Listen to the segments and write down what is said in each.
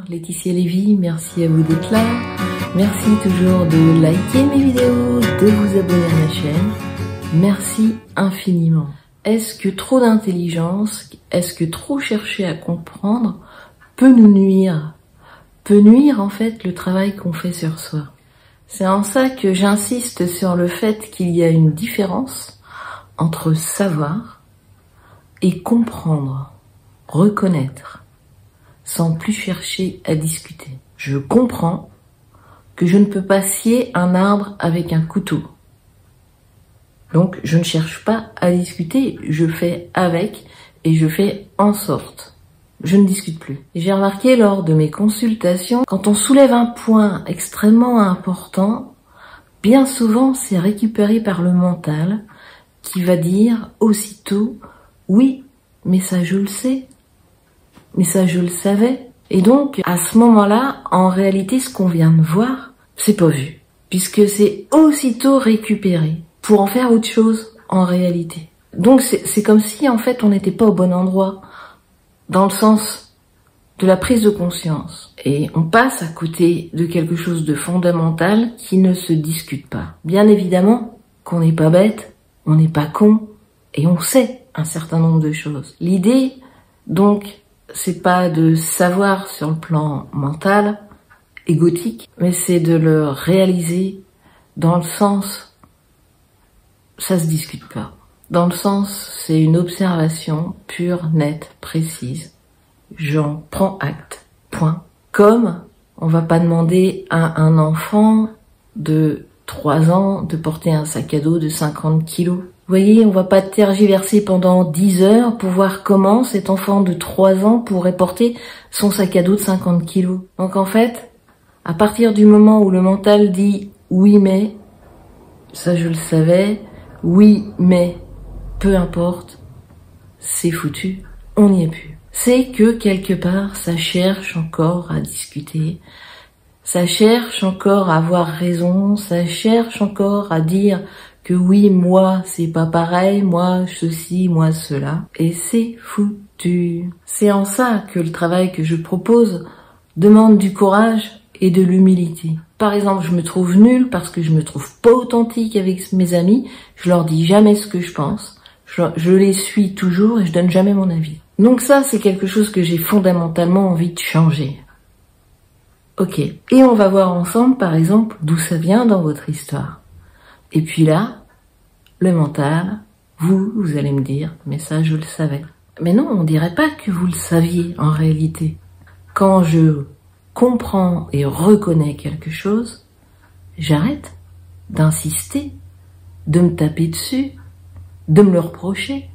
Laetitia Lévy, merci à vous d'être là. Merci toujours de liker mes vidéos, de vous abonner à ma chaîne. Merci infiniment. Est-ce que trop d'intelligence, est-ce que trop chercher à comprendre peut nous nuire? Peut nuire en fait le travail qu'on fait sur soi. C'est en ça que j'insiste sur le fait qu'il y a une différence entre savoir et comprendre, reconnaître, sans plus chercher à discuter. Je comprends que je ne peux pas scier un arbre avec un couteau. Donc je ne cherche pas à discuter, je fais avec et je fais en sorte. Je ne discute plus. J'ai remarqué lors de mes consultations, quand on soulève un point extrêmement important, bien souvent c'est récupéré par le mental qui va dire aussitôt « oui, mais ça je le sais, mais ça je le savais ». Et donc à ce moment-là, en réalité ce qu'on vient de voir, c'est pas vu, puisque c'est aussitôt récupéré pour en faire autre chose en réalité. Donc c'est comme si en fait on n'était pas au bon endroit, dans le sens de la prise de conscience. Et on passe à côté de quelque chose de fondamental qui ne se discute pas. Bien évidemment qu'on n'est pas bête, on n'est pas con, et on sait un certain nombre de choses. L'idée, donc, c'est pas de savoir sur le plan mental, égotique, mais c'est de le réaliser dans le sens, ça se discute pas. Dans le sens, c'est une observation pure, nette, précise. J'en prends acte. Point. Comme on va pas demander à un enfant de 3 ans de porter un sac à dos de 50 kilos. Vous voyez, on va pas tergiverser pendant 10 heures pour voir comment cet enfant de 3 ans pourrait porter son sac à dos de 50 kilos. Donc en fait, à partir du moment où le mental dit « oui mais », ça je le savais, « oui mais », peu importe, c'est foutu, on n'y est plus. C'est que quelque part, ça cherche encore à discuter, ça cherche encore à avoir raison, ça cherche encore à dire que oui, moi, c'est pas pareil, moi, ceci, moi, cela, et c'est foutu. C'est en ça que le travail que je propose demande du courage et de l'humilité. Par exemple, je me trouve nulle parce que je me trouve pas authentique avec mes amis, je leur dis jamais ce que je pense, je les suis toujours et je donne jamais mon avis. Donc ça, c'est quelque chose que j'ai fondamentalement envie de changer. Ok. Et on va voir ensemble, par exemple, d'où ça vient dans votre histoire. Et puis là, le mental, vous allez me dire, mais ça, je le savais. Mais non, on dirait pas que vous le saviez, en réalité. Quand je comprends et reconnais quelque chose, j'arrête d'insister, de me taper dessus, de me le reprocher.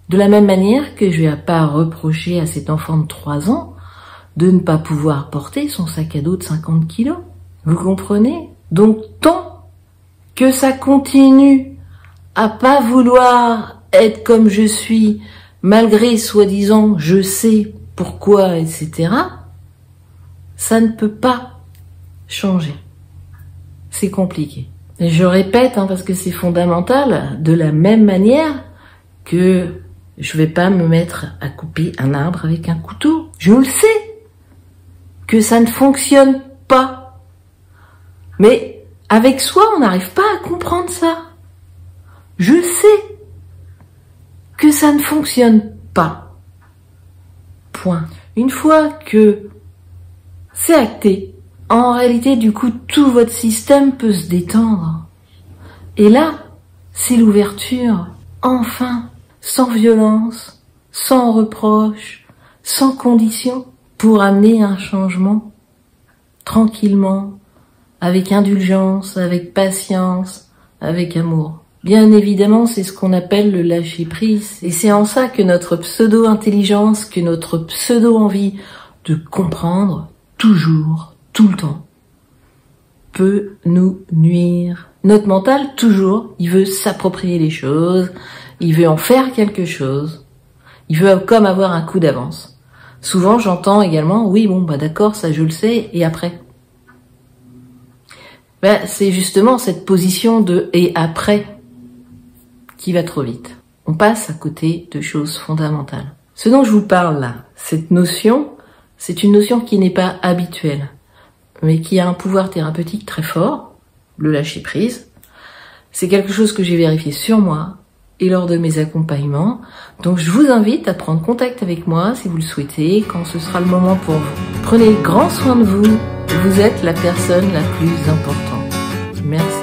De la même manière que je vais pas reprocher à cet enfant de 3 ans de ne pas pouvoir porter son sac à dos de 50 kilos. Vous comprenez? Donc tant que ça continue à pas vouloir être comme je suis, malgré soi-disant je sais pourquoi, etc., ça ne peut pas changer. C'est compliqué. Et je répète, parce que c'est fondamental, de la même manière que je vais pas me mettre à couper un arbre avec un couteau. Je le sais que ça ne fonctionne pas. Mais avec soi, on n'arrive pas à comprendre ça. Je sais que ça ne fonctionne pas. Point. Une fois que c'est acté, en réalité, du coup, tout votre système peut se détendre. Et là, c'est l'ouverture, enfin, sans violence, sans reproche, sans condition, pour amener un changement, tranquillement, avec indulgence, avec patience, avec amour. Bien évidemment, c'est ce qu'on appelle le lâcher-prise. Et c'est en ça que notre pseudo-intelligence, que notre pseudo-envie de comprendre, toujours, tout le temps, peut nous nuire. Notre mental, toujours, il veut s'approprier les choses, il veut en faire quelque chose, il veut comme avoir un coup d'avance. Souvent, j'entends également, oui, bon, d'accord, ça je le sais, et après? C'est justement cette position de « et après » qui va trop vite. On passe à côté de choses fondamentales. Ce dont je vous parle là, cette notion C'est une notion qui n'est pas habituelle, mais qui a un pouvoir thérapeutique très fort, le lâcher prise. C'est quelque chose que j'ai vérifié sur moi et lors de mes accompagnements. Donc je vous invite à prendre contact avec moi si vous le souhaitez, quand ce sera le moment pour vous. Prenez grand soin de vous, vous êtes la personne la plus importante. Merci.